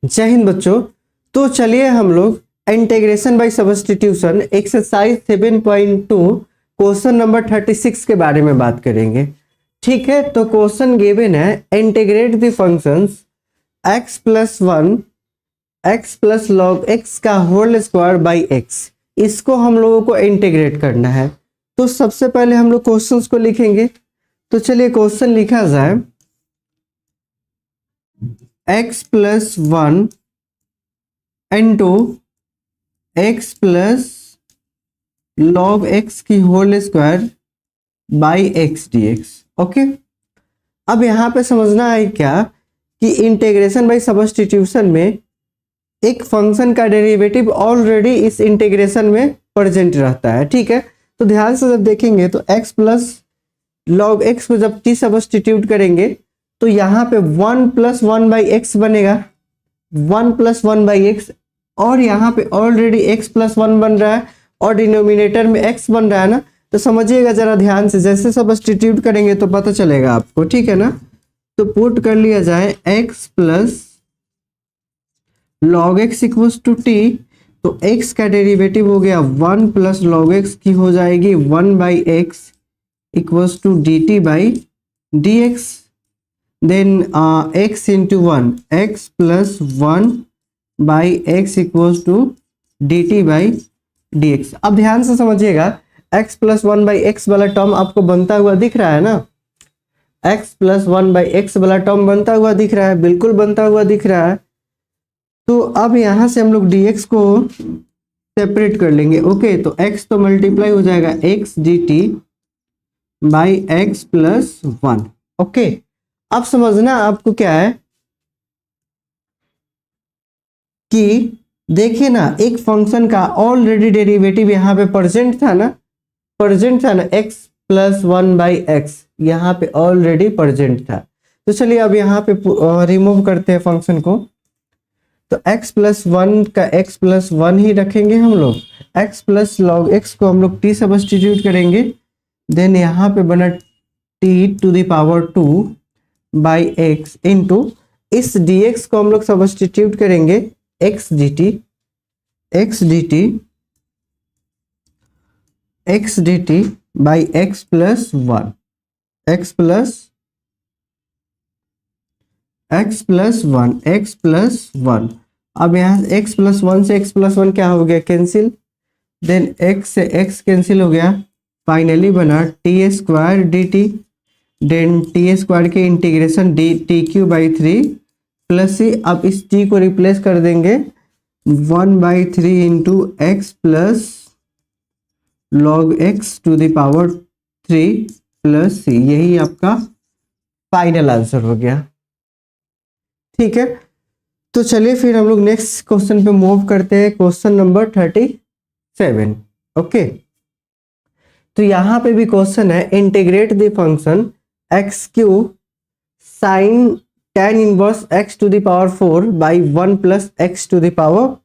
जय हिंद बच्चों। तो चलिए हम लोग integration by substitution exercise 7.2 question number 36 के बारे में बात करेंगे। ठीक है, तो क्वेश्चन गिवन है integrate the functions x plus 1 x plus log x का होल स्क्वायर बाई x। इसको हम लोगों को इंटीग्रेट करना है। तो सबसे पहले हम लोग क्वेश्चंस को लिखेंगे। तो चलिए क्वेश्चन लिखा जाए x plus 1 into x plus log x की whole square by x d x. Okay, अब यहाँ पे समझना है क्या कि इंटीग्रेशन बाई सब्स्टिट्यूशन में एक फंक्शन का डेरिवेटिव ऑलरेडी इस इंटीग्रेशन में प्रेजेंट रहता है। ठीक है, तो ध्यान से जब देखेंगे तो x प्लस लॉग एक्स को जब t सब्स्टिट्यूट करेंगे तो यहाँ पे 1 प्लस 1 बाई एक्स बनेगा, 1 प्लस 1 बाई एक्स, और यहाँ पे ऑलरेडी x प्लस 1 बन रहा है और डिनोमिनेटर में x बन रहा है ना। तो समझिएगा जरा ध्यान से, जैसे सब्स्टिट्यूट करेंगे तो पता चलेगा आपको। ठीक है ना, तो पुट कर लिया जाए x plus log X equals to T. तो x का डेरिवेटिव हो गया 1 प्लस लॉग एक्स की हो जाएगी 1 by X equals to D T by D X. Then x into 1 x plus 1 by X equals to D T by D X. अब ध्यान से समझिएगा, x प्लस 1 बाई एक्स वाला टर्म आपको बनता हुआ दिख रहा है ना। x प्लस 1 बाई एक्स वाला टर्म बनता हुआ दिख रहा है, बिल्कुल बनता हुआ दिख रहा है। तो अब यहाँ से हम लोग dx को सेपरेट कर लेंगे। ओके, तो x तो मल्टीप्लाई हो जाएगा x D T by x plus 1। Okay, अब समझना आपको क्या है कि देखिए ना, एक फंक्शन का ऑलरेडी डेरिवेटिव यहाँ पे प्रेजेंट था ना, x प्लस 1 बाई एक्स यहाँ पे ऑलरेडी प्रेजेंट था। तो चलिए अब यहाँ पे रिमूव करते हैं फंक्शन को। तो x प्लस 1 का x प्लस 1 ही रखेंगे हम लोग। x प्लस लॉग x को हम लोग t सब्स्टिट्यूट करेंगे। देन यहाँ पे बना t to the power 2 by X into इस dx को हम लोग सब्स्टिट्यूट करेंगे x dt by x plus 1 x plus 1। अब यहाँ x प्लस 1 से x प्लस 1 क्या हो गया, कैंसिल। देन x से x कैंसिल हो गया, फाइनली बना t square d t. Then t square के integration d t cube by 3 plus c. अब इस t को रिप्लेस कर देंगे 1 by 3 into x plus log x to the power 3 plus सी। यही आपका फाइनल आंसर हो गया। ठीक है, तो चलिए फिर हम लोग नेक्स्ट क्वेश्चन पे मूव करते हैं, क्वेश्चन नंबर 37। ओके, तो यहाँ पे भी क्वेश्चन है integrate the function X cube sine tan inverse x to the power 4 by 1 plus x to the power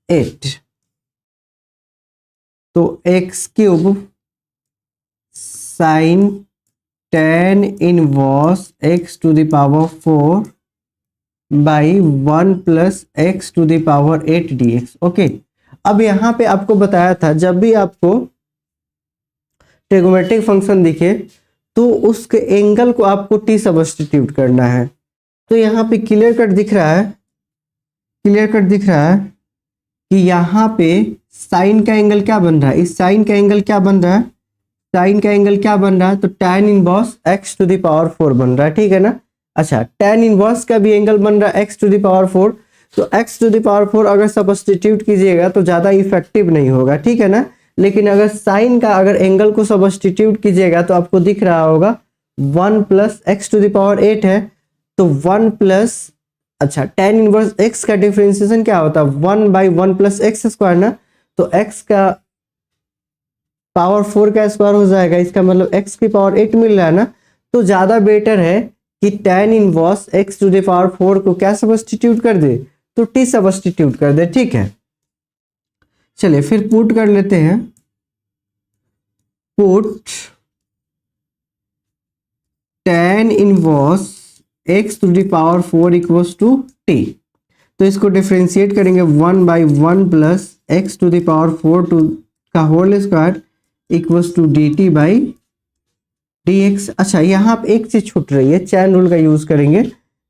8। तो X cube sine tan inverse x to the power 4 by 1 plus x to the power 8 dx। Okay, अब यहाँ पे आपको बताया था जब भी आपको ट्रिगोमेट्रिक फंक्शन दिखे तो उसके एंगल को आपको t सब्स्टिट्यूट करना है। तो यहाँ पे क्लियर कट दिख रहा है कि यहाँ पे साइन का एंगल क्या बन रहा है, इस साइन का एंगल क्या बन रहा है, तो tan inverse x to the power 4 बन रहा है। ठीक है ना। अच्छा, tan इनवर्स का भी एंगल बन रहा है x टू द पावर 4। तो x टू द पावर 4 अगर सब्स्टिट्यूट कीजिएगा तो ज़्यादा इफेक्टिव नहीं होगा। ठीक है ना, लेकिन अगर साइन का अगर एंगल को सब्स्टिट्यूट कीजिएगा तो आपको दिख रहा होगा 1 plus x to the power 8 है। तो 1 प्लस, अच्छा, tan इनवर्स x का डिफरेंशिएशन क्या होता है, 1 बाई 1 प्लस एक्स स्क्वायर ना। तो x का पावर 4 का स्क्वायर हो जाएगा, इसका मतलब x की पावर 8 मिल रहा है ना। तो ज़्यादा बेटर है कि tan inverse x to the power 4 को क्या सब्स्टिट्यूट कर दे, तो t सब्स्टिट्यूट कर दे। ठीक है, चलिए फिर पुट कर लेते हैं। Put tan inverse x to the power 4 equals to t। तो इसको डिफ्रेंशिएट करेंगे 1/1 plus x to the power 4 to का whole square equals to dt by dx। अच्छा यहाँ पे एक चीज छूट रही है, चैन रूल का यूज करेंगे।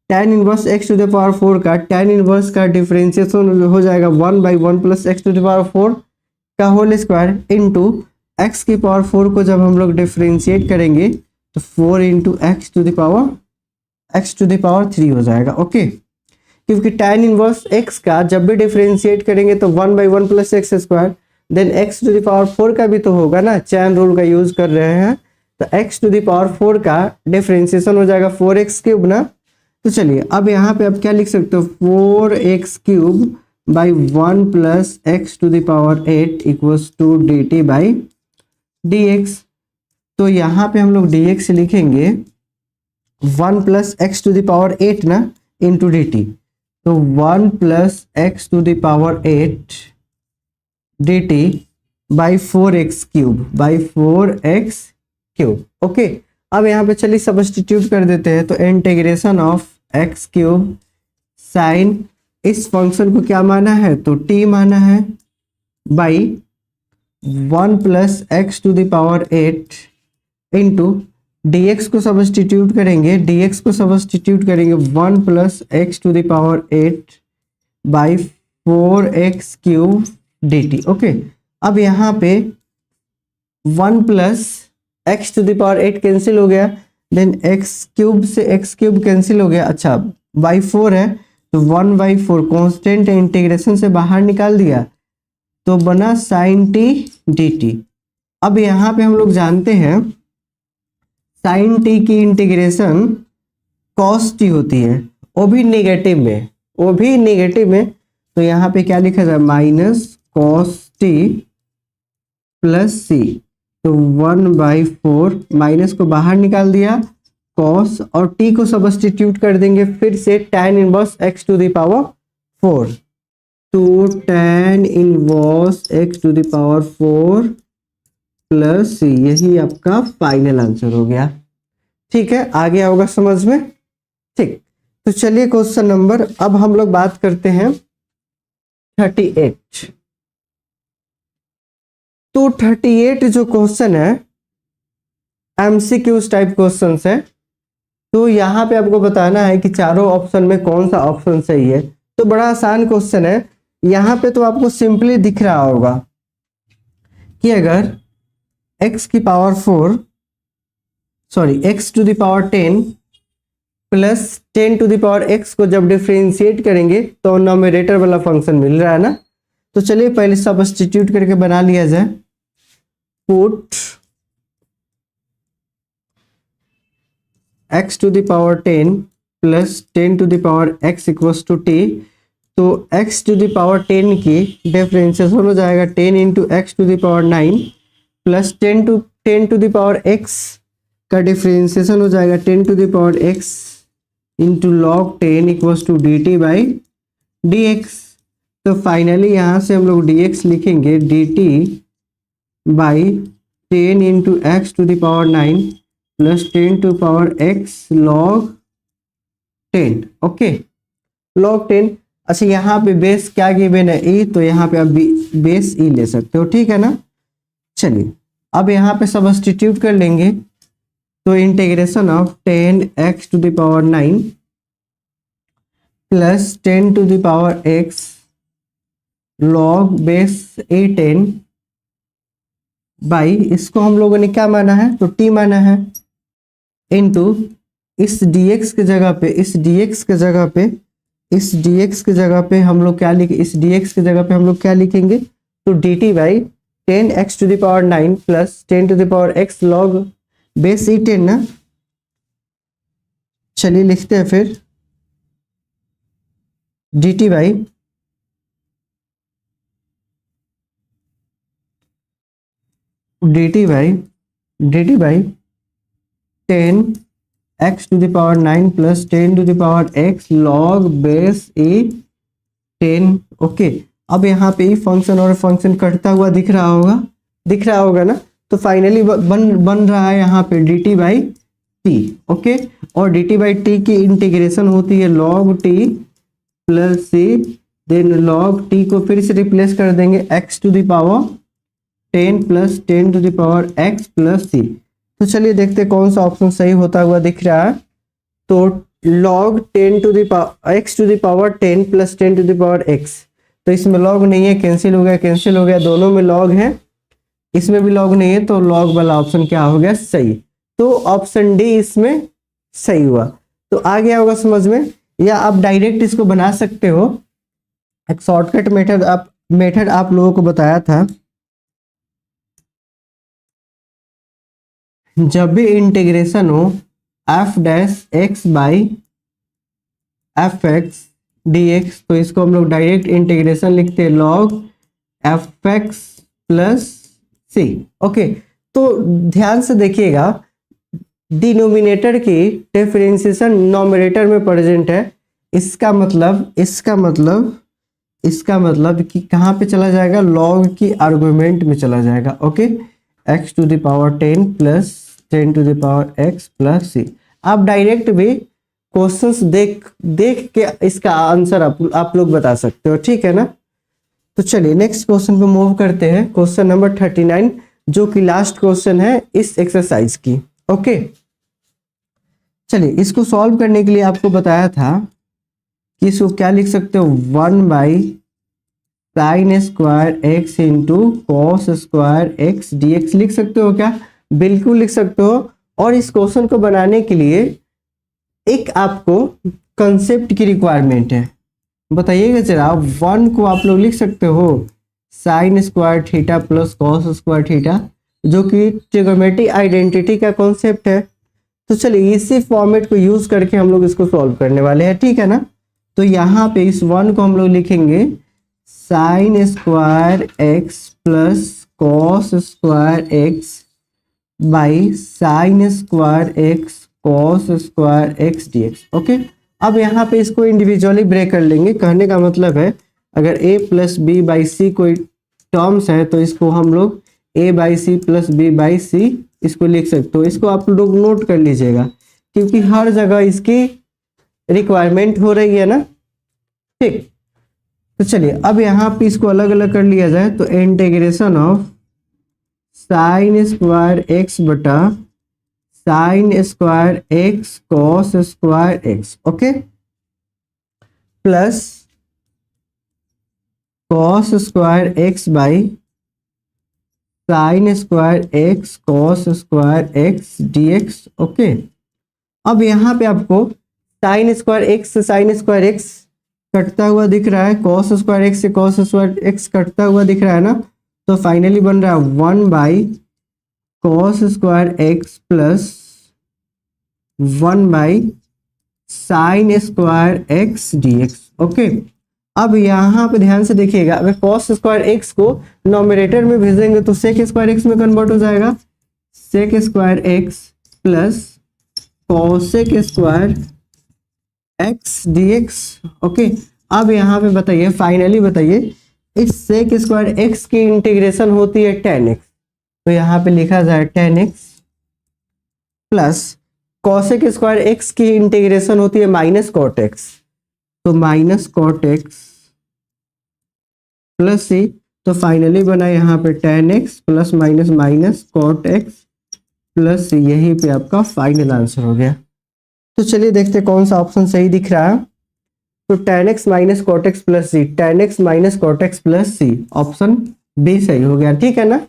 tan inverse x to the power 4 का tan इनवर्स का डिफरेंशिएशन हो जाएगा 1/1 plus x to the power 4 का होल स्क्वायर इनटू x की पावर 4 को जब हम लोग डिफरेंशिएट करेंगे तो 4 into x to the power 3 हो जाएगा। ओके, क्योंकि tan इनवर्स x का जब भी डिफरेंशिएट करेंगे तो 1/1 plus X square, then x to the power 4 का भी तो होगा ना, चैन रूल का यूज कर रहे हैं, तो x टू द पावर 4 का डिफरेंशिएशन हो जाएगा 4x क्यूब ना। तो चलिए अब यहाँ पे आप क्या लिख सकते हो, 4x cube by 1 plus x to the power 8 equals to dt by dx। तो यहाँ पे हम लोग dx लिखेंगे 1 plus x to the power 8 ना इंटू dt, तो 1 plus x to the power 8 dt by 4x cube. Okay, अब यहाँ पे चलिए सब्स्टिट्यूट कर देते हैं, तो integration of x cube sine इस फंक्शन को क्या माना है, तो t माना है, by 1 plus x to the power 8 into dx को सब्स्टिट्यूट करेंगे 1 plus x to the power 8 by 4x cube dt। Okay, अब यहाँ पे 1 plus x to the power 8 cancel हो गया, देन एक्स क्यूब से एक्स क्यूब कैंसिल हो गया। अच्छा, बाई 4 है तो 1/4 कांस्टेंट इंटीग्रेशन से बाहर निकाल दिया तो बना साइन t dt। अब यहाँ पे हम लोग जानते हैं साइन t की इंटीग्रेशन कॉस t होती है, वो भी नेगेटिव में, तो यहाँ पे क्या लिखा जाए, minus cos t plus C, तो 1/4 माइनस को बाहर निकाल दिया, कॉस और t को सब्स्टिट्यूट कर देंगे फिर से tan inverse x to the power 4, तो tan inverse x to the power 4 plus सी, यही आपका फाइनल आंसर हो गया। ठीक है, आ गया होगा समझ में। ठीक, तो चलिए क्वेश्चन नंबर, अब हम लोग बात करते हैं 38। तो 38 जो क्वेश्चन है एमसीक्यूज टाइप क्वेश्चन है, तो यहाँ पे आपको बताना है कि चारों ऑप्शन में कौन सा ऑप्शन सही है। तो बड़ा आसान क्वेश्चन है, यहाँ पे तो आपको सिंपली दिख रहा होगा कि अगर x की power 4 x to the power 10 plus 10 to the power x को जब डिफरेंशिएट करेंगे तो नॉमिनेटर वाला फंक्शन मिल रहा है ना। तो चलिए पहले सब्स्टिट्यूट करके बना लिया जाए, put x to the power 10 plus 10 to the power x equals to t, तो x टू द पावर 10 की डिफरेंशिएशन हो जाएगा 10 into x to the power 9 plus 10 to the power x का डिफरेंशिएशन हो जाएगा 10 to the power x into log 10 equals to dt by dx। तो finally यहाँ से हम लोग dx लिखेंगे dt by 10 into x to the power 9 plus 10 to power x log 10। Okay, log 10। अच्छा, यहाँ पे बेस क्या गिवन है, e, तो यहाँ पे आप बेस e ले सकते हो, ठीक है ना। चलिए अब यहाँ पे सब्स्टिट्यूट कर लेंगे, तो integration of 10x to the power 9 plus 10 to the power x log base a10 by, इसको हम लोगों ने क्या माना है, तो t माना है, इनटू इस dx के जगह पे हम लोग क्या लिखेंगे, तो dt by 10x to the power 9 plus 10 to the power x log base e10 ना। चलिए लिखते हैं फिर dt by 10x to the power 9 plus 10 to the power x log base e10। Okay, अब यहाँ पे फंक्शन और फंक्शन कटता हुआ दिख रहा होगा ना। तो फाइनली बन रहा है यहाँ पे dt बाई टी। ओके, और dt बाई टी की इंटीग्रेशन होती है log t plus C, then log T को फिर से रिप्लेस कर देंगे x to the power 10 plus 10 to the power x plus C. तो चलिए देखते हैं कौन सा ऑप्शन सही होता हुआ दिख रहा है। तो log 10 to the power x to the power 10 plus 10 to the power x, तो इसमें लॉग नहीं है, कैंसिल हो गया, कैंसिल हो गया, दोनों में लॉग है, इसमें भी लॉग नहीं है, तो लॉग वाला ऑप्शन क्या हो गया, सही। तो ऑप्शन डी इसमें सही हुआ। तो आ गया होगा समझ में, या आप डायरेक्ट इसको बना सकते हो। एक शॉर्टकट मेथड आप लोगों को बताया था, जब भी इंटीग्रेशन हो F dash x by F x d x, तो इसको हम लोग डायरेक्ट इंटीग्रेशन लिखते हैं लॉग एफ एक्स प्लस सी। ओके, तो ध्यान से देखिएगा, डिनोमिनेटर की डिफरेंशिएशन नोमिनेटर में प्रेजेंट है। इसका मतलब कि कहाँ पे चला जाएगा, लॉग की आर्गुमेंट में चला जाएगा। Okay, x to the power 10 plus 10 to the power x plus C. आप डायरेक्ट भी क्वेश्चंस देख के इसका आंसर आप लोग बता सकते हो, ठीक है ना। तो चलिए नेक्स्ट क्वेश्चन पे मूव करते हैं, क्वेश्चन नंबर 39, जो कि लास्ट क्वेश्चन है इस एक्सरसाइज की। ओके, चलिए इसको सॉल्व करने के लिए आपको बताया था कि इसको क्या लिख सकते हो, 1 by sine square x into cos square x d x लिख सकते हो क्या, बिल्कुल लिख सकते हो। और इस क्वेश्चन को बनाने के लिए एक आपको कंसेप्ट की रिक्वायरमेंट है, बताइएगा जरा। 1 को आप लोग लिख सकते हो sine square theta plus cos square theta, जो कि ट्रिगोनोमेट्रिक आइडेंटिटी का कॉन्सेप्ट है। तो चलिए इसी फॉर्मेट को यूज करके हम लोग इसको सॉल्व करने वाले हैं, ठीक है ना। तो यहाँ पे इस 1 को हम लोग लिखेंगे sign square x plus cos square x by sine square x cos square x d x. Okay, अब यहाँ पे इसको इंडिविजुअली ब्रेक कर लेंगे। कहने का मतलब है अगर a plus B by C कोई टर्म्स है तो इसको हम लोग a by C plus B by C इसको लिख सकते हो। इसको आप लोग नोट कर लीजिएगा, क्योंकि हर जगह इसकी रिक्वायरमेंट हो रही है ना, ठीक। तो चलिए अब यहाँ पे इसको अलग अलग कर लिया जाए, तो integration of sine square x बटा sine square x cos square x, okay, plus cos square x by sine square x cos square x d x. Okay, अब यहाँ पे आपको साइन स्क्वायर एक्स से साइन स्क्वायर एक्स कटता हुआ दिख रहा है, कॉस स्क्वायर एक्स से कॉस स्क्वायर एक्स कटता हुआ दिख रहा है ना। तो फाइनली बन रहा है 1 by cos square x plus 1 by sine square x d x. Okay, अब यहाँ पे ध्यान से देखिएगा, अगर कॉस स्क्वायर एक्स को नॉमिनेटर में भेजेंगे तो सेक स्क्वायर एक्स में कन्वर्ट हो जाएगा, sec square x plus cosec square x d x. Okay, अब यहाँ पे बताइए, फाइनली बताइए, इस सेक स्क्वायर एक्स की इंटीग्रेशन होती है tan x, तो यहाँ पे लिखा जाए tan x plus cosec square x की इंटीग्रेशन होती है माइनस कॉट एक्स, तो minus cot x plus C. तो फाइनली बना यहाँ पे tan x plus minus minus cot x plus सी, यही पे आपका फाइनल आंसर हो गया। तो चलिए देखते हैं कौन सा ऑप्शन सही दिख रहा है। तो tan x minus cot x plus C, tan x minus cot x plus C, option B सही हो गया, ठीक है ना।